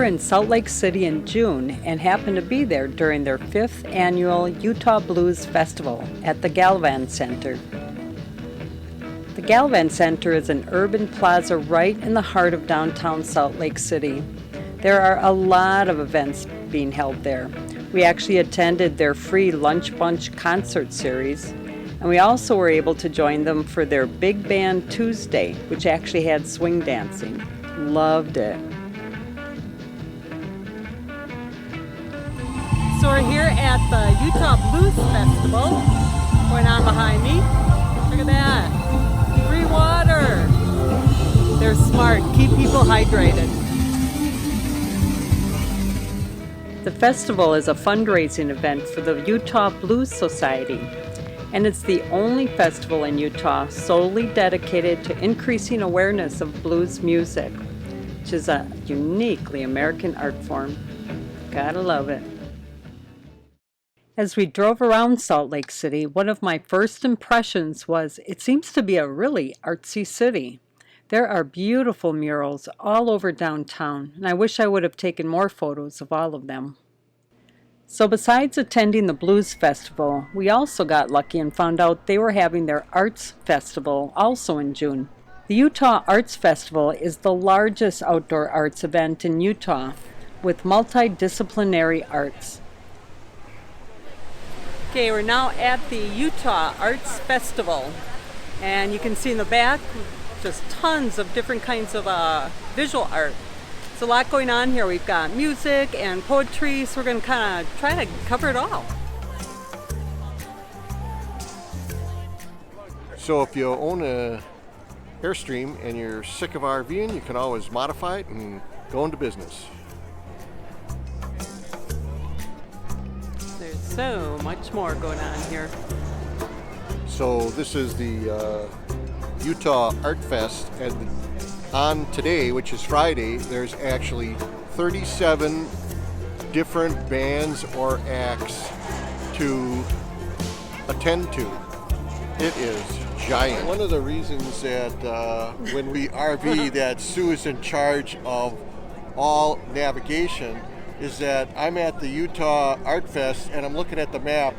were in Salt Lake City in June and happened to be there during their 5th annual Utah Blues Festival at the Galvan Center. The Galvan Center is an urban plaza right in the heart of downtown Salt Lake City. There are a lot of events being held there. We actually attended their free Lunch Bunch concert series, and we also were able to join them for their Big Band Tuesday, which actually had swing dancing. Loved it. So we're here at the Utah Blues Festival, going on behind me. Look at that. Free water. They're smart. Keep people hydrated. The festival is a fundraising event for the Utah Blues Society, and it's the only festival in Utah solely dedicated to increasing awareness of blues music, which is a uniquely American art form. Gotta love it. As we drove around Salt Lake City, one of my first impressions was it seems to be a really artsy city. There are beautiful murals all over downtown, and I wish I would have taken more photos of all of them. So besides attending the Blues Festival, we also got lucky and found out they were having their Arts Festival also in June. The Utah Arts Festival is the largest outdoor arts event in Utah with multidisciplinary arts. Okay, we're now at the Utah Arts Festival, and you can see in the back just tons of different kinds of visual art. There's a lot going on here. We've got music and poetry, so we're going to kind of try to cover it all. So if you own a Airstream and you're sick of RVing, you can always modify it and go into business. There's so much more going on here. So this is the Utah Art Fest, and on today, which is Friday, there's actually 37 different bands or acts to attend to. It is giant. One of the reasons that when we RV that Sue is in charge of all navigation is that I'm at the Utah Art Fest and I'm looking at the map,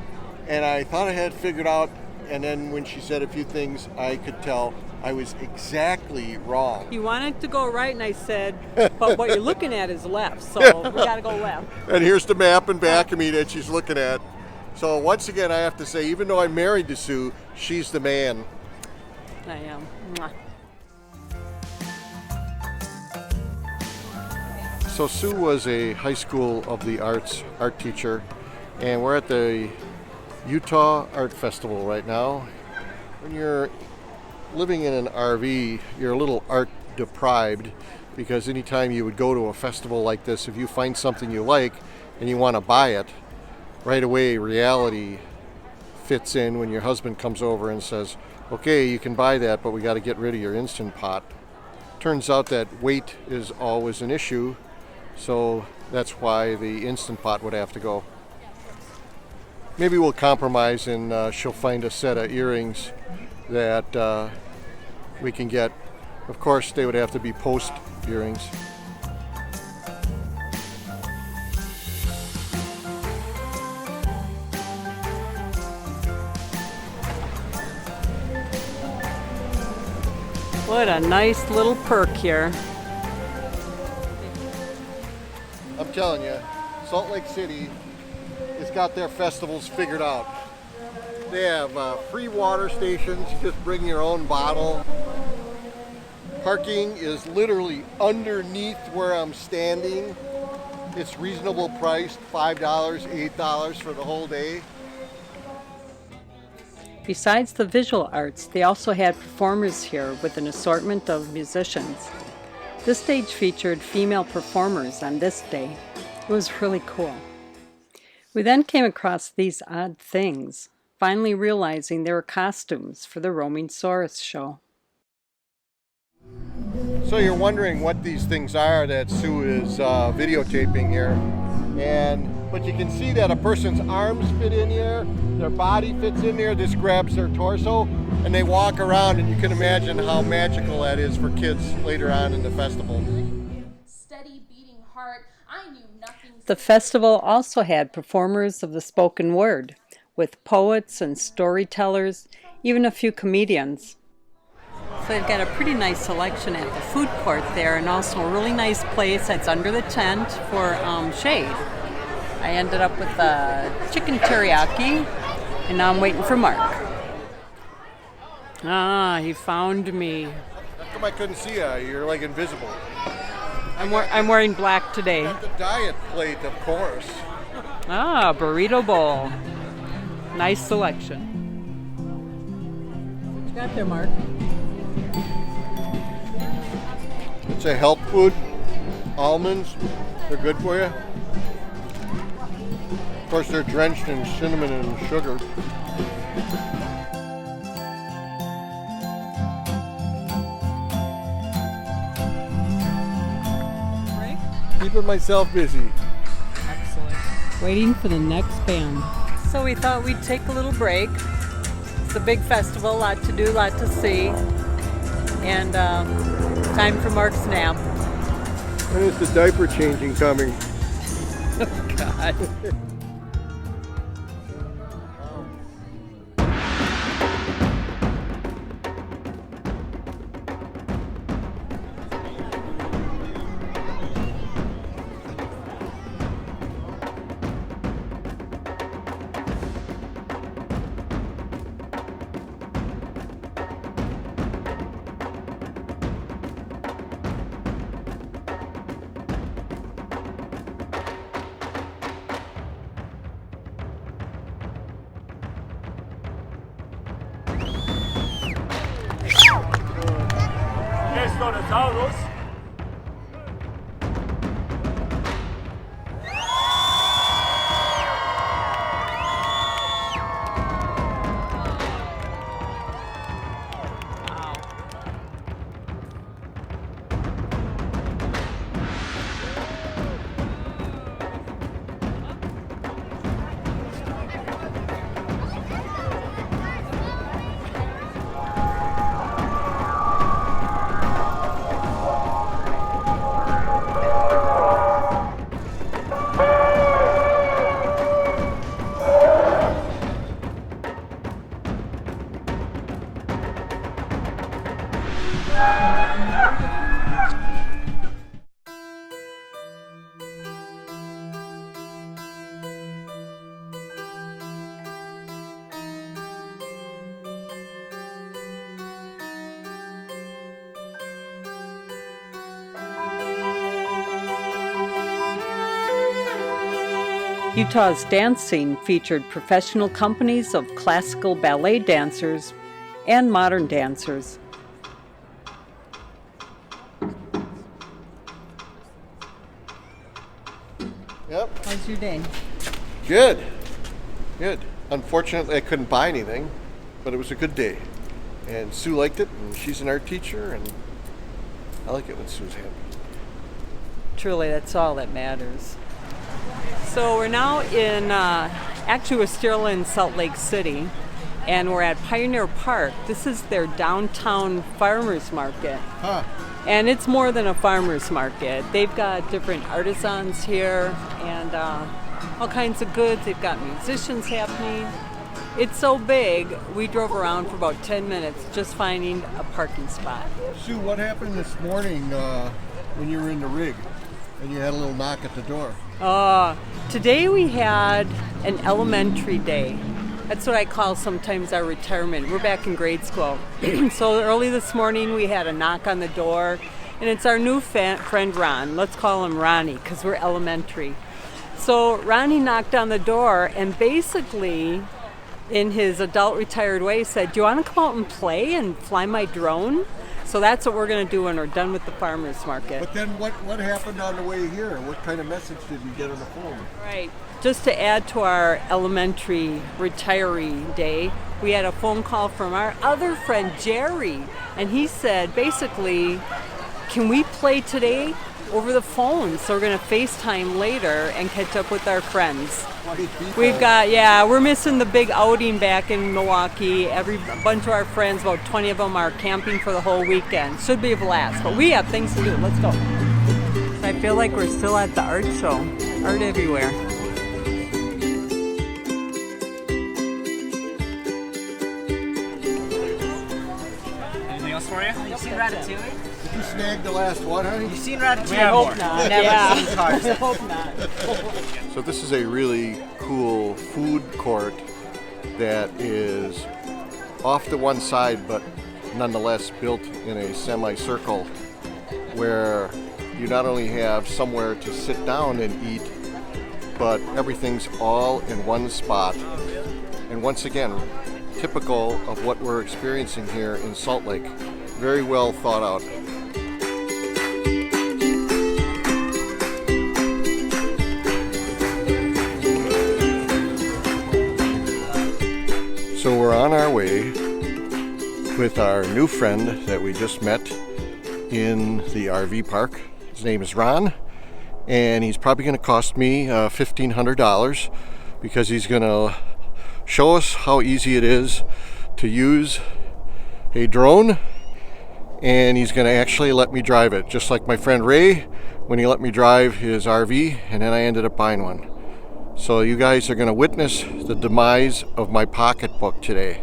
and I thought I had figured out, and then when she said a few things, I could tell I was exactly wrong. You wanted to go right, and I said, but what you're looking at is left, so we gotta go left. And here's the map in back of me that she's looking at. So once again, I have to say, even though I'm married to Sue, she's the man. I am. Mwah. So Sue was a high school of the arts art teacher, and we're at the Utah Art Festival right now. When you're living in an RV, you're a little art deprived, because anytime you would go to a festival like this, if you find something you like and you want to buy it, right away reality fits in when your husband comes over and says, okay, you can buy that, but we got to get rid of your Instant Pot. Turns out that weight is always an issue, so that's why the Instant Pot would have to go. Maybe we'll compromise and she'll find a set of earrings that we can get. Of course, they would have to be post earrings. What a nice little perk here. I'm telling you, Salt Lake City has got their festivals figured out. They have free water stations. You just bring your own bottle. Parking is literally underneath where I'm standing. It's reasonable priced, $5, $8 for the whole day. Besides the visual arts, they also had performers here with an assortment of musicians. This stage featured female performers on this day. It was really cool. We then came across these odd things, finally realizing they were costumes for the Roaming Saurus show. So you're wondering what these things are that Sue is videotaping here, but you can see that a person's arms fit in here, their body fits in there, this grabs their torso, and they walk around, and you can imagine how magical that is for kids later on in the festival. Steady beating heart part. I knew nothing. The festival also had performers of the spoken word, with poets and storytellers, even a few comedians. So they've got a pretty nice selection at the food court there, and also a really nice place that's under the tent for shade. I ended up with chicken teriyaki, and now I'm waiting for Mark. Ah, he found me. How come I couldn't see you? You're like invisible. I'm wearing black today. Got the diet plate, of course. Ah, burrito bowl. Nice selection. What you got there, Mark? It's a health food. Almonds, they're good for you. Of course, they're drenched in cinnamon and sugar. Keeping myself busy. Excellent. Waiting for the next band. So we thought we'd take a little break. It's a big festival, a lot to do, a lot to see. And time for Mark's nap. When is the diaper changing coming? Oh, God. Dinosaurus. Utah's dance scene featured professional companies of classical ballet dancers and modern dancers. Yep. How's your day? Good. Good. Unfortunately, I couldn't buy anything, but it was a good day. And Sue liked it, and she's an art teacher, and I like it when Sue's happy. Truly, that's all that matters. So we're now actually we're still in Salt Lake City, and we're at Pioneer Park. This is their downtown farmers market. Huh. And it's more than a farmer's market. They've got different artisans here and all kinds of goods. They've got musicians happening. It's so big, we drove around for about 10 minutes just finding a parking spot. Sue, what happened this morning when you were in the rig and you had a little knock at the door? Today we had an elementary day. That's what I call sometimes our retirement. We're back in grade school. So early this morning we had a knock on the door, and it's our new friend Ron. Let's call him Ronnie because we're elementary. So Ronnie knocked on the door and basically, in his adult retired way, said, "Do you want to come out and play and fly my drone?" So that's what we're going to do when we're done with the farmers market. But then what happened on the way here? What kind of message did you get on the phone? Right. Just to add to our elementary retiree day, we had a phone call from our other friend, Jerry. And he said, basically, can we play today over the phone? So we're going to FaceTime later and catch up with our friends. We've got, we're missing the big outing back in Milwaukee. A bunch of our friends, about 20 of them, are camping for the whole weekend. Should be a blast, but we have things to do. Let's go. So I I feel like we're still at the art show. Art everywhere. Anything else for you? You seen Ratatouille? Did you snag the last one, honey? You seen Ratatouille? We have more. I've never seen Cars. I hope not. So this is a really cool food court that is off to one side, but nonetheless built in a semicircle where you not only have somewhere to sit down and eat, but everything's all in one spot. And once again, typical of what we're experiencing here in Salt Lake. Very well thought out. So we're on our way with our new friend that we just met in the RV park. His name is Ron, and he's probably going to cost me $1,500 because he's going to show us how easy it is to use a drone, and he's going to actually let me drive it, just like my friend Ray when he let me drive his RV, and then I ended up buying one. So you guys are going to witness the demise of my pocketbook today.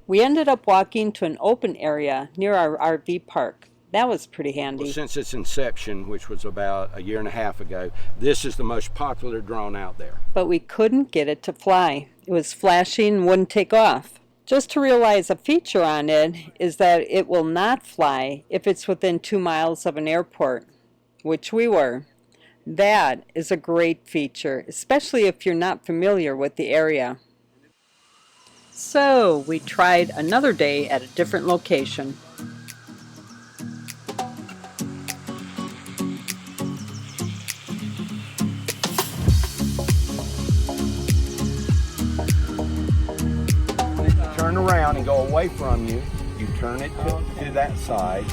We ended up walking to an open area near our RV park. That was pretty handy. Well, since its inception, which was about a year and a half ago, this is the most popular drone out there. But we couldn't get it to fly. It was flashing and wouldn't take off. Just to realize a feature on it is that it will not fly if it's within 2 miles of an airport, which we were. That is a great feature, especially if you're not familiar with the area. So we tried another day at a different location. Turn around and go away from you. You turn it to that side.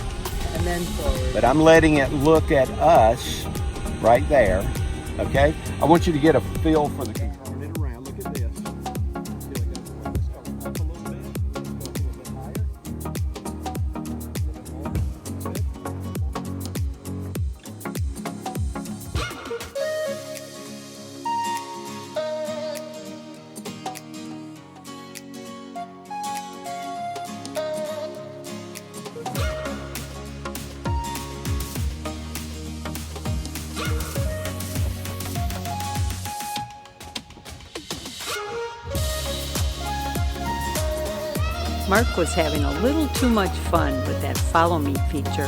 And then forward. But I'm letting it look at us right there. Okay? I want you to get a feel for the control. Turn it around. Look at this. Feel it goes up a little bit. Go a little bit higher. Mark was having a little too much fun with that follow me feature.